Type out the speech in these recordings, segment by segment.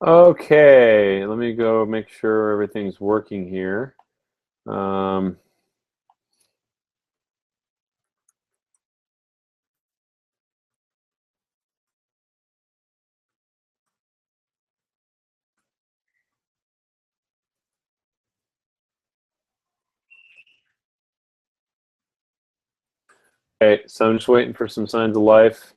Okay, let me go make sure everything's working here. Um, okay, so I'm just waiting for some signs of life.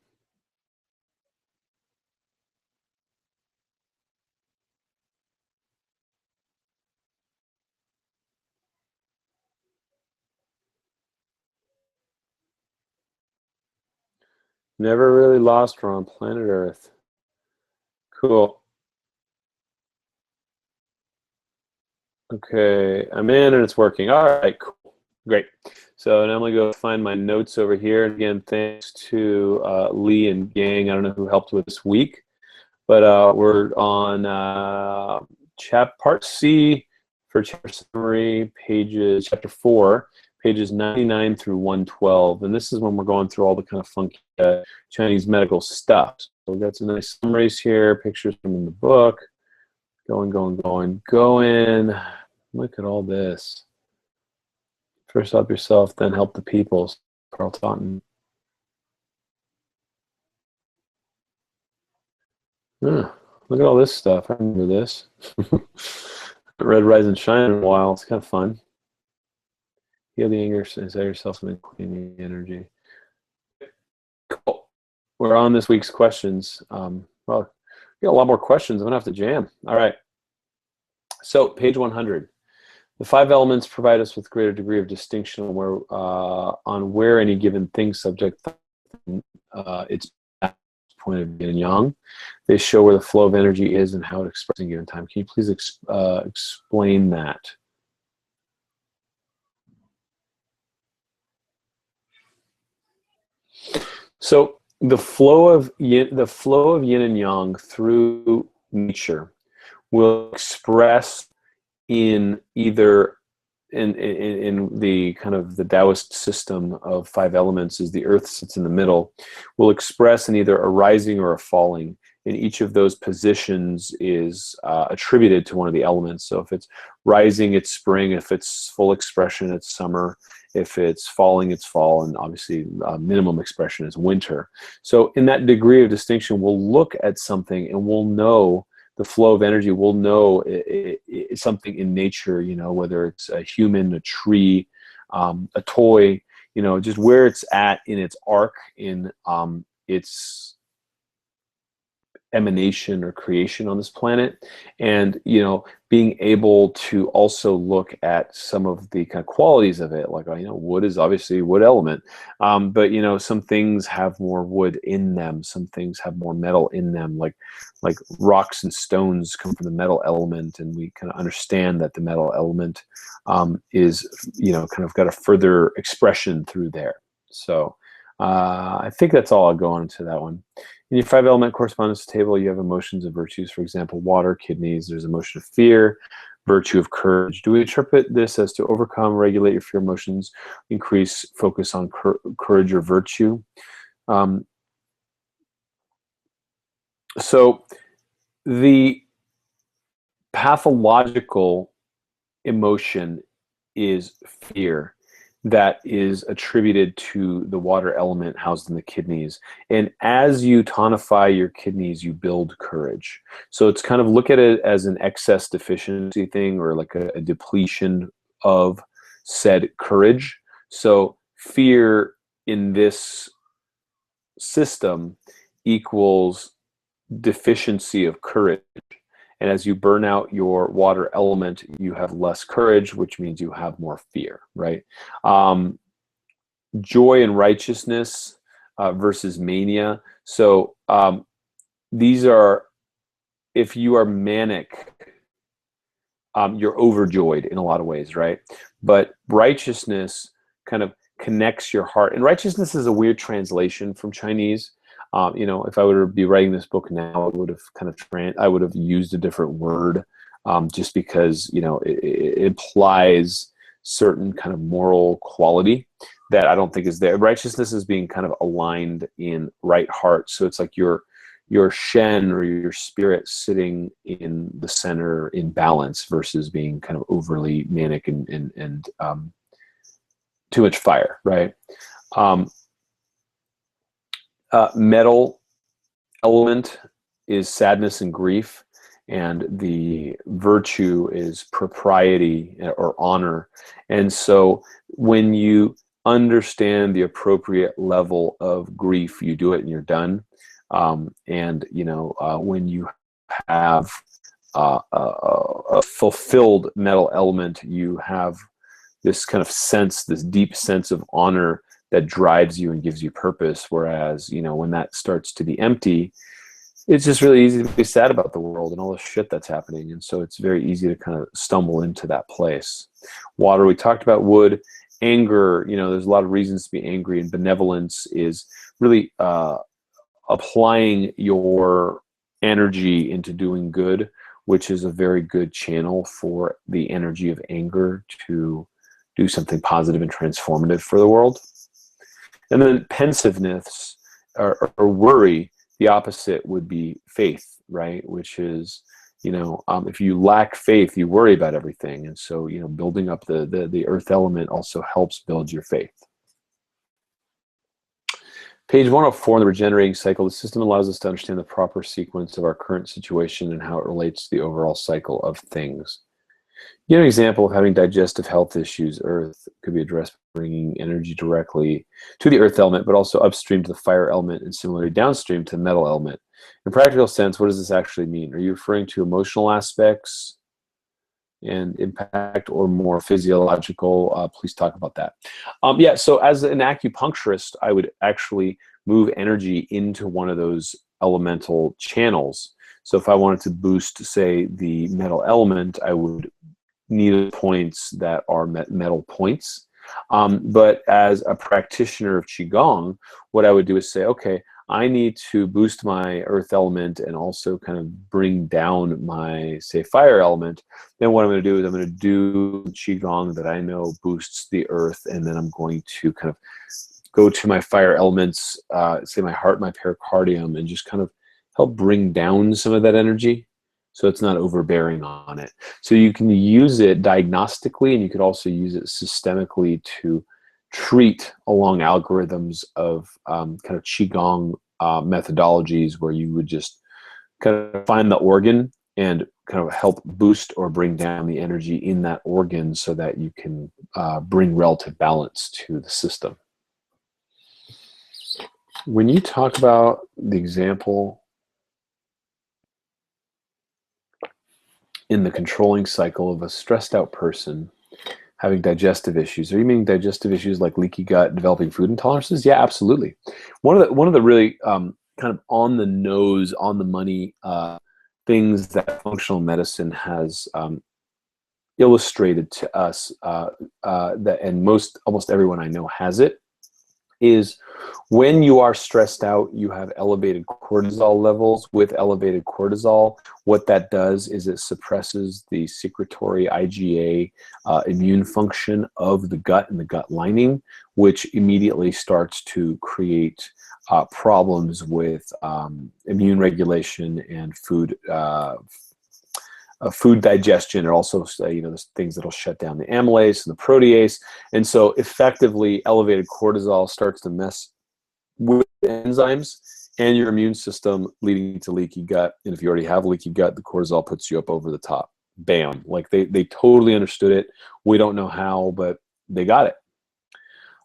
Never really lost her on planet Earth. Cool. Okay, I'm in and it's working. All right, cool. Great. So now I'm gonna go find my notes over here. And again, thanks to Lee and gang. I don't know who helped with this week, but we're on part C for chapter summary, chapter 4, pages 99 through 112. And this is when we're going through all the kind of funky Chinese medical stuff. So we've got some nice summaries here, pictures from in the book. Going, going, going, going. Look at all this. First help yourself, then help the people. Carl Taunton. Look at all this stuff. I remember this. Red Rise and Shine in a while. It's kind of fun. Heal the anger, set yourself and clean the energy. Cool. We're on this week's questions. Well, we got a lot more questions. I'm gonna have to jam. All right. So page 100. The five elements provide us with greater degree of distinction on where any given thing subject its point of yin and yang. They show where the flow of energy is and how it expresses in a given time. Can you please explain that? So the flow of yin and yang through nature will express in either in the kind of the Taoist system of five elements, is the earth sits in the middle, will express in either a rising or a falling. In each of those positions is attributed to one of the elements. So if it's rising, it's spring. If it's full expression, it's summer. If it's falling, it's fall. And obviously minimum expression is winter. So in that degree of distinction, we'll look at something and we'll know the flow of energy. We'll know it's something in nature, you know, whether it's a human, a tree, a toy, you know, just where it's at in its arc, in its emanation or creation on this planet. And you know, being able to also look at some of the kind of qualities of it, like, you know, wood is obviously wood element, but you know, some things have more wood in them, some things have more metal in them, like rocks and stones come from the metal element, and we kind of understand that the metal element is, you know, kind of got a further expression through there. So I think that's all. I'll go on to that one. In your five element correspondence table, you have emotions and virtues. For example, water, kidneys, there's emotion of fear, virtue of courage. Do we interpret this as to overcome, regulate your fear emotions, increase focus on courage or virtue? So the pathological emotion is fear, that is attributed to the water element housed in the kidneys. And as you tonify your kidneys, you build courage. So it's kind of, look at it as an excess deficiency thing, or like a depletion of said courage. So fear in this system equals deficiency of courage. And as you burn out your water element, you have less courage, which means you have more fear, right? Joy and righteousness versus mania. So these are, if you are manic, you're overjoyed in a lot of ways, right? But righteousness kind of connects your heart. And righteousness is a weird translation from Chinese. You know, if I were to be writing this book now, I would have I would have used a different word, just because, you know, it implies certain kind of moral quality that I don't think is there. Righteousness is being kind of aligned in right heart. So it's like your Shen or your spirit sitting in the center in balance versus being kind of overly manic and too much fire, right? Metal element is sadness and grief, and the virtue is propriety or honor. And so when you understand the appropriate level of grief, you do it and you're done. And when you have a fulfilled metal element, you have this kind of sense, this deep sense of honor that drives you and gives you purpose. Whereas, when that starts to be empty, it's just really easy to be sad about the world and all the shit that's happening. And so it's very easy to kind of stumble into that place. Water, we talked about. Wood, anger, there's a lot of reasons to be angry, and benevolence is really applying your energy into doing good, which is a very good channel for the energy of anger to do something positive and transformative for the world. And then pensiveness or worry, the opposite would be faith, right? Which is, if you lack faith, you worry about everything. And so, building up the earth element also helps build your faith. Page 104 in the regenerating cycle, the system allows us to understand the proper sequence of our current situation and how it relates to the overall cycle of things. Give an example of having digestive health issues. Earth could be addressed by bringing energy directly to the earth element, but also upstream to the fire element and similarly downstream to the metal element. In a practical sense, what does this actually mean? Are you referring to emotional aspects and impact, or more physiological? Please talk about that. Yeah, so as an acupuncturist, I would actually move energy into one of those elemental channels. So if I wanted to boost, say, the metal element, I would need points that are metal points. But as a practitioner of Qigong, what I would do is say, okay, I need to boost my earth element and also kind of bring down my, say, fire element. Then what I'm going to do is I'm going to do Qigong that I know boosts the earth, and then I'm going to kind of go to my fire elements, say my heart, my pericardium, and just kind of help bring down some of that energy so it's not overbearing on it. So you can use it diagnostically, and you could also use it systemically to treat along algorithms of kind of Qigong methodologies, where you would just kind of find the organ and kind of help boost or bring down the energy in that organ so that you can bring relative balance to the system. When you talk about the example in the controlling cycle of a stressed out person having digestive issues, are you meaning digestive issues like leaky gut, developing food intolerances? Yeah, absolutely. One of the really kind of on the nose, on the money things that functional medicine has illustrated to us, that, and almost everyone I know has it, is when you are stressed out, you have elevated cortisol levels. With elevated cortisol, what that does is it suppresses the secretory IgA immune function of the gut and the gut lining, which immediately starts to create problems with immune regulation and food digestion, and also there's things that'll shut down the amylase and the protease. And so effectively elevated cortisol starts to mess with enzymes and your immune system, leading to leaky gut. And if you already have leaky gut, the cortisol puts you up over the top. Bam. Like they totally understood it. We don't know how, but they got it.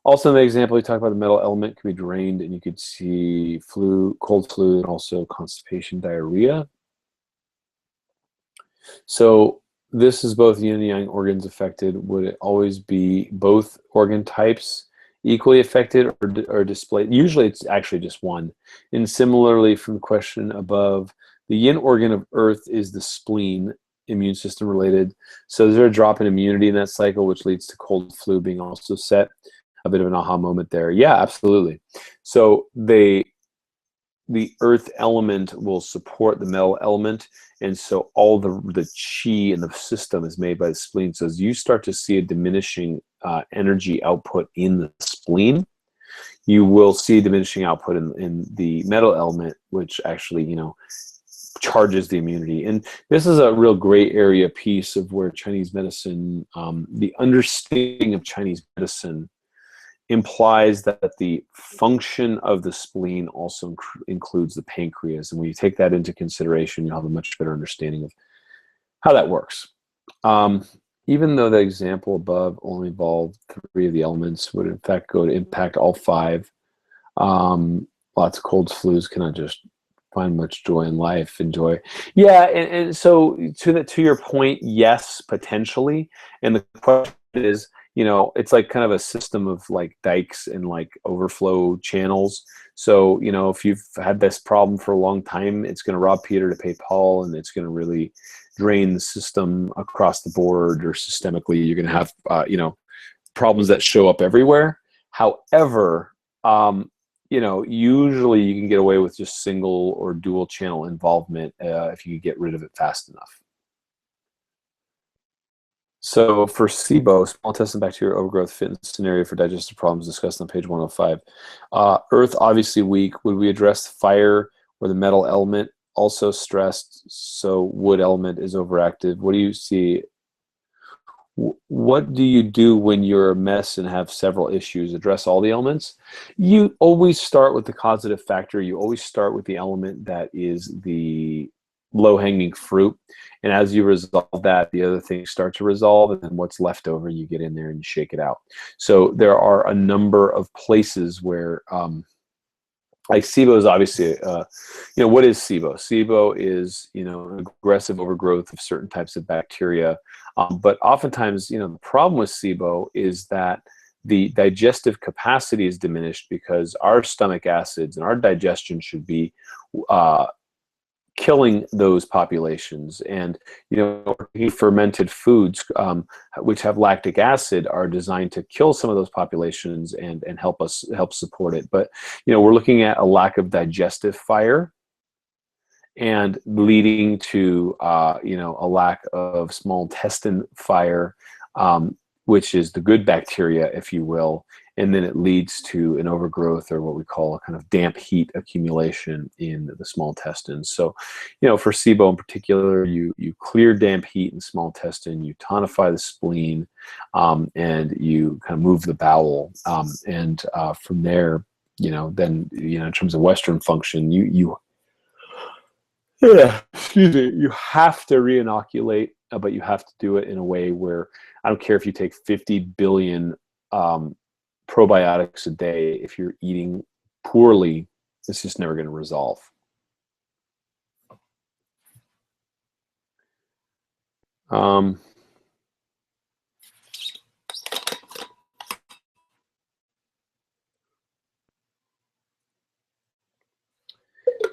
Also in the example, we talk about the metal element can be drained, and you could see flu, cold flu, and also constipation, diarrhea. So this is both yin and yang organs affected. Would it always be both organ types equally affected or displayed? Usually it's actually just one. And similarly, from the question above, the yin organ of earth is the spleen, immune system related. So is there a drop in immunity in that cycle, which leads to cold flu being also set? A bit of an aha moment there. Yeah, absolutely. So the earth element will support the metal element, and so all the chi in the system is made by the spleen. So as you start to see a diminishing energy output in the spleen, you will see diminishing output in the metal element, which actually, you know, charges the immunity. And this is a real gray area piece of where Chinese medicine, the understanding of Chinese medicine implies that the function of the spleen also includes the pancreas. And when you take that into consideration, you'll have a much better understanding of how that works. Even though the example above only involved 3 of the elements, would in fact go to impact all 5. Lots of colds, flus cannot just find much joy in life. Enjoy, yeah, and so to your point, yes, potentially. And the question is, you know, it's like kind of a system of like dikes and like overflow channels. So, you know, if you've had this problem for a long time, it's going to rob Peter to pay Paul, and it's going to really drain the system across the board, or systemically. You're going to have, you know, problems that show up everywhere. However, you know, usually you can get away with just single or dual channel involvement if you get rid of it fast enough. So for SIBO, small intestine bacterial overgrowth fitness scenario for digestive problems discussed on page 105. Earth obviously weak. Would we address fire or the metal element? Also stressed, so wood element is overactive. What do you see? What do you do when you're a mess and have several issues? Address all the elements? You always start with the causative factor. You always start with the element that is the low-hanging fruit. And as you resolve that, the other things start to resolve, and then what's left over, you get in there and you shake it out. So there are a number of places where, like SIBO is obviously, you know, what is SIBO? SIBO is, you know, aggressive overgrowth of certain types of bacteria. But oftentimes, you know, the problem with SIBO is that the digestive capacity is diminished because our stomach acids and our digestion should be killing those populations. And, you know, fermented foods, which have lactic acid, are designed to kill some of those populations and help support it. But, you know, we're looking at a lack of digestive fire, and leading to, you know, a lack of small intestine fire, which is the good bacteria, if you will. And then it leads to an overgrowth, or what we call a kind of damp heat accumulation in the small intestines. So, you know, for SIBO in particular, you clear damp heat in small intestine, you tonify the spleen, and you kind of move the bowel. And from there, you know, then, you know, in terms of Western function, excuse me, you have to re-inoculate, but you have to do it in a way where, I don't care if you take 50 billion probiotics a day, if you're eating poorly, it's just never going to resolve.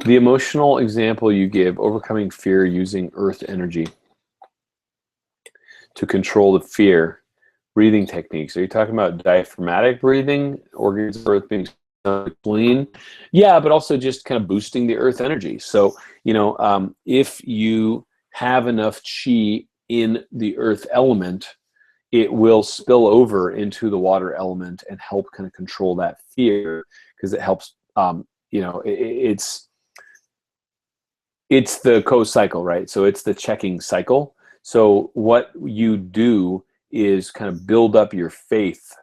The emotional example you give, overcoming fear using earth energy to control the fear, breathing techniques. Are you talking about diaphragmatic breathing, organs of earth being clean? Yeah, but also just kind of boosting the earth energy. So, you know, if you have enough chi in the earth element, it will spill over into the water element and help kind of control that fear, because it helps, you know, it's the co-cycle, right? So it's the checking cycle. So what you do is kind of build up your faith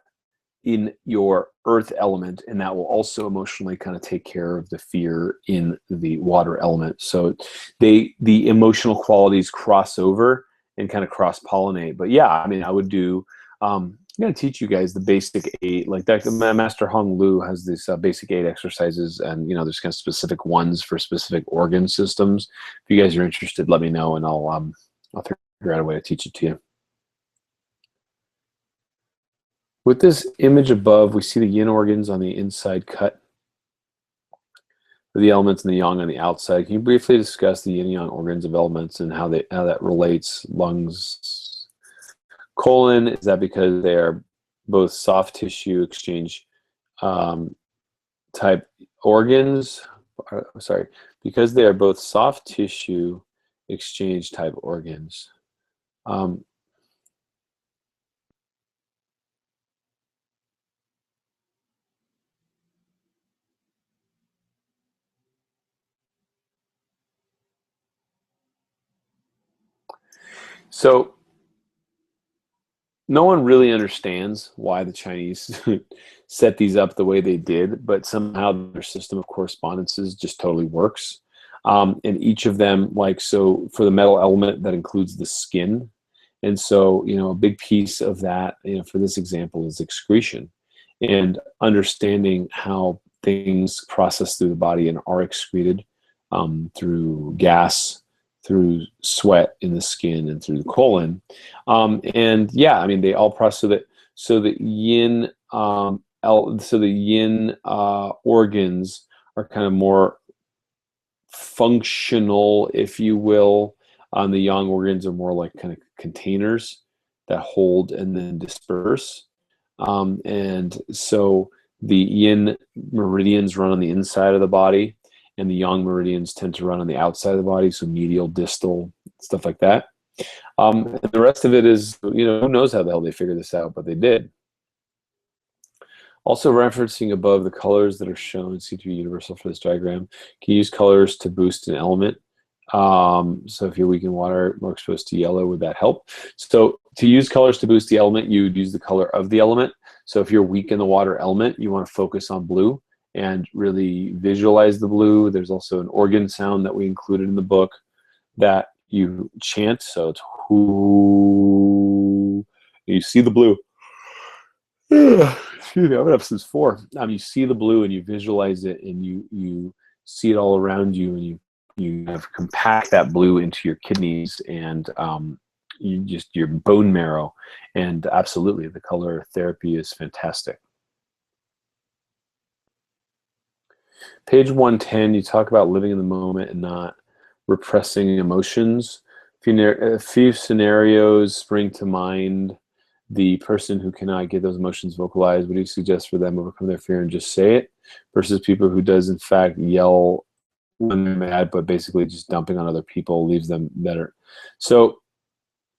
in your earth element, and that will also emotionally kind of take care of the fear in the water element. So the emotional qualities cross over and kind of cross-pollinate. But yeah, I mean, I would do, I'm going to teach you guys the basic 8, like that. Master Hong Lu has this basic 8 exercises, and, you know, there's kind of specific ones for specific organ systems. If you guys are interested, let me know, and I'll figure out a way to teach it to you. With this image above, we see the yin organs on the inside cut, the elements and the yang on the outside. Can you briefly discuss the yin and yang organs of elements and how that relates? Lungs, colon, is that because they are both soft tissue exchange type organs? Sorry, because they are both soft tissue exchange type organs. So no one really understands why the Chinese set these up the way they did, but somehow their system of correspondences just totally works. And each of them, like, so for the metal element, that includes the skin. And so, a big piece of that, for this example, is excretion and understanding how things process through the body and are excreted through gas, through sweat in the skin, and through the colon. And yeah, I mean, they all process it. So the yin, organs are kind of more functional, if you will. The yang organs are more like kind of containers that hold and then disperse. And so the yin meridians run on the inside of the body, and the yang meridians tend to run on the outside of the body, so medial, distal, stuff like that. And the rest of it is, who knows how the hell they figured this out, but they did. Also referencing above, the colors that are shown seem to be universal for this diagram. You can use colors to boost an element. So if you're weak in water, more exposed to yellow, would that help? So to use colors to boost the element, you would use the color of the element. So if you're weak in the water element, you want to focus on blue and really visualize the blue. There's also an organ sound that we included in the book that you chant. So it's whoo. You see the blue. Excuse me, I've been up since 4. You see the blue and you visualize it, and you see it all around you, and you have compact that blue into your kidneys and your bone marrow. And absolutely, the color therapy is fantastic. Page 110, you talk about living in the moment and not repressing emotions. A few scenarios spring to mind. The person who cannot get those emotions vocalized, what do you suggest for them overcome their fear and just say it, versus people who does in fact yell when they're mad, but basically just dumping on other people leaves them better? So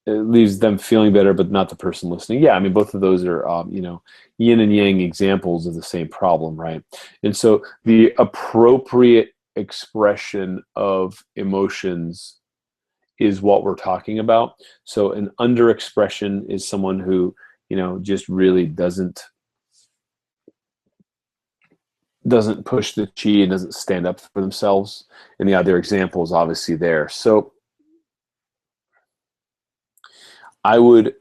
it leaves them feeling better, but not the person listening. Yeah, I mean, both of those are, yin and yang examples of the same problem, right? And so the appropriate expression of emotions is what we're talking about. So an underexpression is someone who, just really doesn't push the chi and doesn't stand up for themselves. And the other example is obviously there. So I would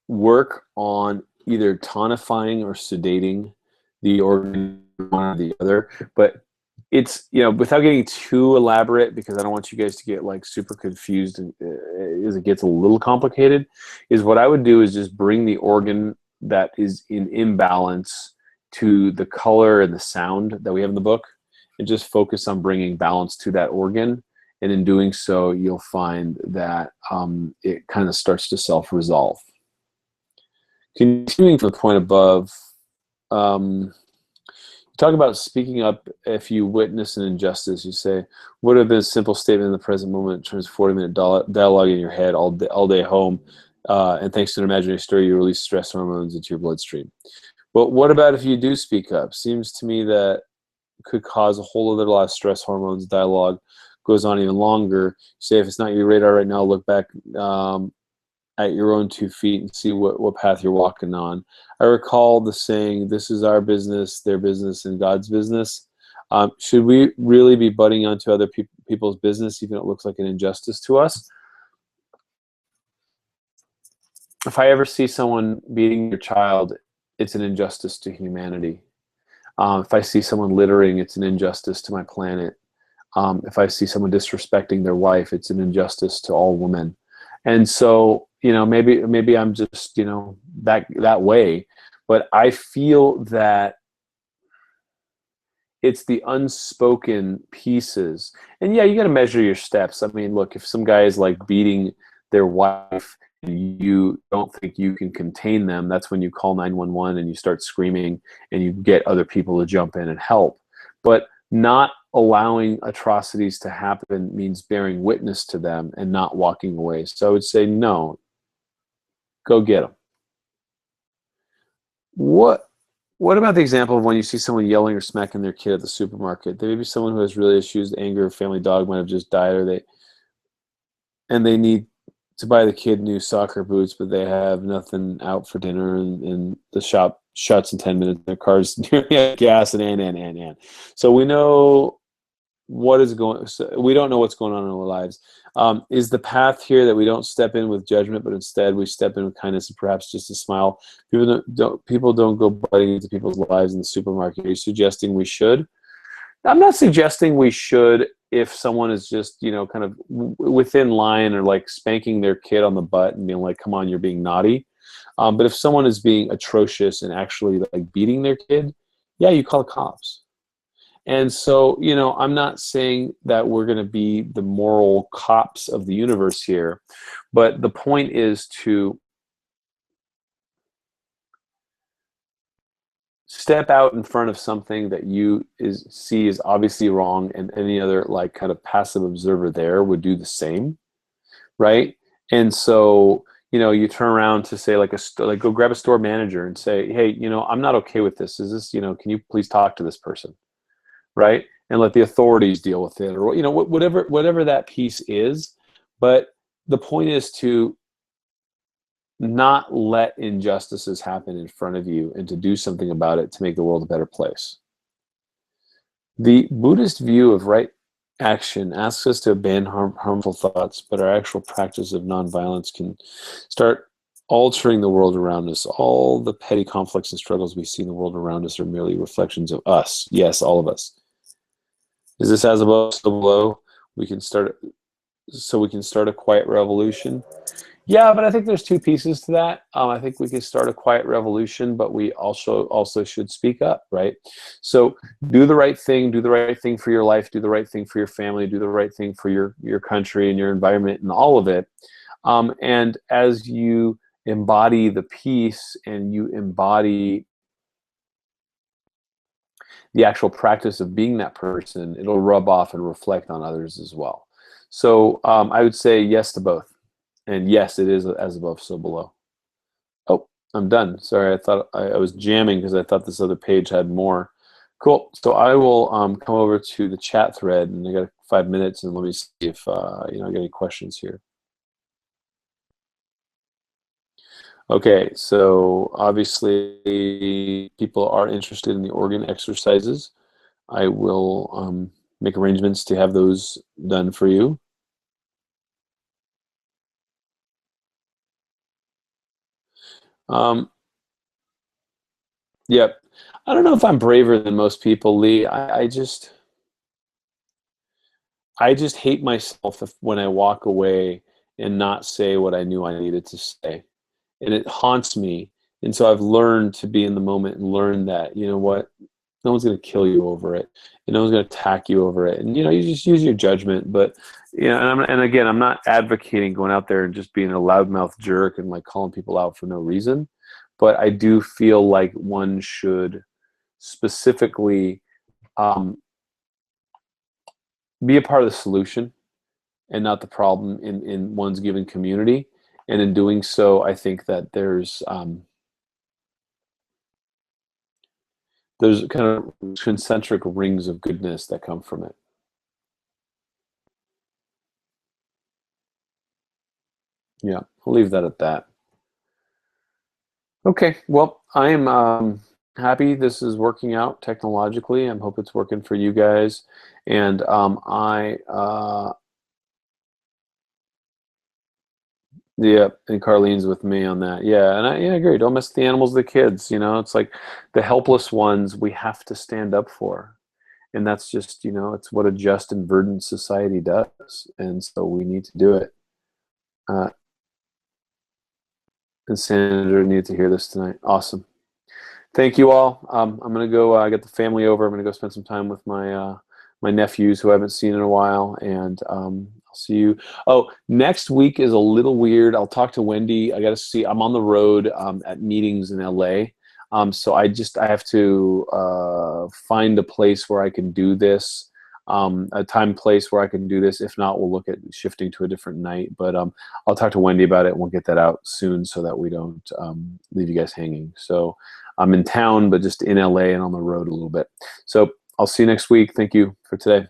work on either tonifying or sedating the organ, one or the other. But it's, without getting too elaborate, because I don't want you guys to get like super confused as it gets a little complicated, is what I would do is just bring the organ that is in imbalance to the color and the sound that we have in the book, and just focus on bringing balance to that organ. And in doing so, you'll find that it kind of starts to self-resolve. Continuing from the point above, talk about speaking up if you witness an injustice. You say, what would have been a simple statement in the present moment turns 40-minute dialogue in your head all day home, and thanks to an imaginary story, you release stress hormones into your bloodstream. Well, what about if you do speak up? Seems to me that could cause a whole other lot of stress hormones. Dialogue goes on even longer. Say, if it's not your radar right now, look back at your own 2 feet and see what path you're walking on. I recall the saying, this is our business, their business, and God's business. Should we really be butting onto other people's business, even if it looks like an injustice to us? If I ever see someone beating your child, it's an injustice to humanity. If I see someone littering, it's an injustice to my planet. If I see someone disrespecting their wife, it's an injustice to all women. And so, maybe I'm just, that way, but I feel that it's the unspoken pieces. And yeah, you got to measure your steps. I mean, look, if some guy is like beating their wife and you don't think you can contain them, that's when you call 911 and you start screaming and you get other people to jump in and help. But not allowing atrocities to happen means bearing witness to them and not walking away. So I would say, no, go get them. What about the example of when you see someone yelling or smacking their kid at the supermarket? There may be someone who has really issues, anger, family dog might have just died, and they need to buy the kid new soccer boots, but they have nothing out for dinner, and the shop shuts in 10 minutes. Their car's nearly out of gas, and. So we know what is going. So we don't know what's going on in our lives. Is the path here that we don't step in with judgment, but instead we step in with kindness and perhaps just a smile? People don't go butting into people's lives in the supermarket. Are you suggesting we should? I'm not suggesting we should if someone is just, kind of within line or like spanking their kid on the butt and being like, come on, you're being naughty. But if someone is being atrocious and actually like beating their kid, yeah, you call the cops. And so, I'm not saying that we're going to be the moral cops of the universe here, but the point is to step out in front of something that you see is obviously wrong, and any other like kind of passive observer there would do the same, right? And so, you turn around to say like go grab a store manager and say, hey, I'm not okay with this. Is this, can you please talk to this person, right? And let the authorities deal with it, or whatever that piece is. But the point is to not let injustices happen in front of you and to do something about it to make the world a better place. The Buddhist view of right action asks us to abandon harmful thoughts, but our actual practice of nonviolence can start altering the world around us. All the petty conflicts and struggles we see in the world around us are merely reflections of us. Yes, all of us. Is this as above, so below? We can start a quiet revolution. Yeah, but I think there's two pieces to that. I think we can start a quiet revolution, but we also should speak up, right? So do the right thing for your life, do the right thing for your family, do the right thing for your country and your environment and all of it. And as you embody the peace and you embody the actual practice of being that person, it'll rub off and reflect on others as well. So I would say yes to both. And yes, it is as above, so below. Oh, I'm done. Sorry, I thought I was jamming because I thought this other page had more. Cool. So I will come over to the chat thread, and I got 5 minutes, and let me see if I got any questions here. Okay, so obviously people are interested in the organ exercises. I will make arrangements to have those done for you. Yep. I don't know if I'm braver than most people, Lee. I just hate myself when I walk away and not say what I knew I needed to say. And it haunts me. And so I've learned to be in the moment and learn that, you know what, no one's going to kill you over it. And no one's going to attack you over it. And, you just use your judgment. But, and again, I'm not advocating going out there and just being a loudmouth jerk and like calling people out for no reason. But I do feel like one should specifically be a part of the solution and not the problem in one's given community. And in doing so, I think that there's kind of concentric rings of goodness that come from it. Yeah, I'll leave that at that. Okay, well, I am happy this is working out technologically. I hope it's working for you guys. And yeah, and Carlene's with me on that. Yeah, and I agree. Don't mess with the animals, the kids. It's like the helpless ones we have to stand up for. And that's just, it's what a just and verdant society does. And so we need to do it. And Sandra needed to hear this tonight. Awesome. Thank you all. I'm going to go get the family over. I'm going to go spend some time with my my nephews who I haven't seen in a while. And I'll see you. Oh, next week is a little weird. I'll talk to Wendy. I got to see. I'm on the road at meetings in LA. So I have to find a place where I can do this. A time, place where I can do this. If not, we'll look at shifting to a different night. But I'll talk to Wendy about it, and we'll get that out soon so that we don't leave you guys hanging. So I'm in town, but just in LA and on the road a little bit. So I'll see you next week. Thank you for today.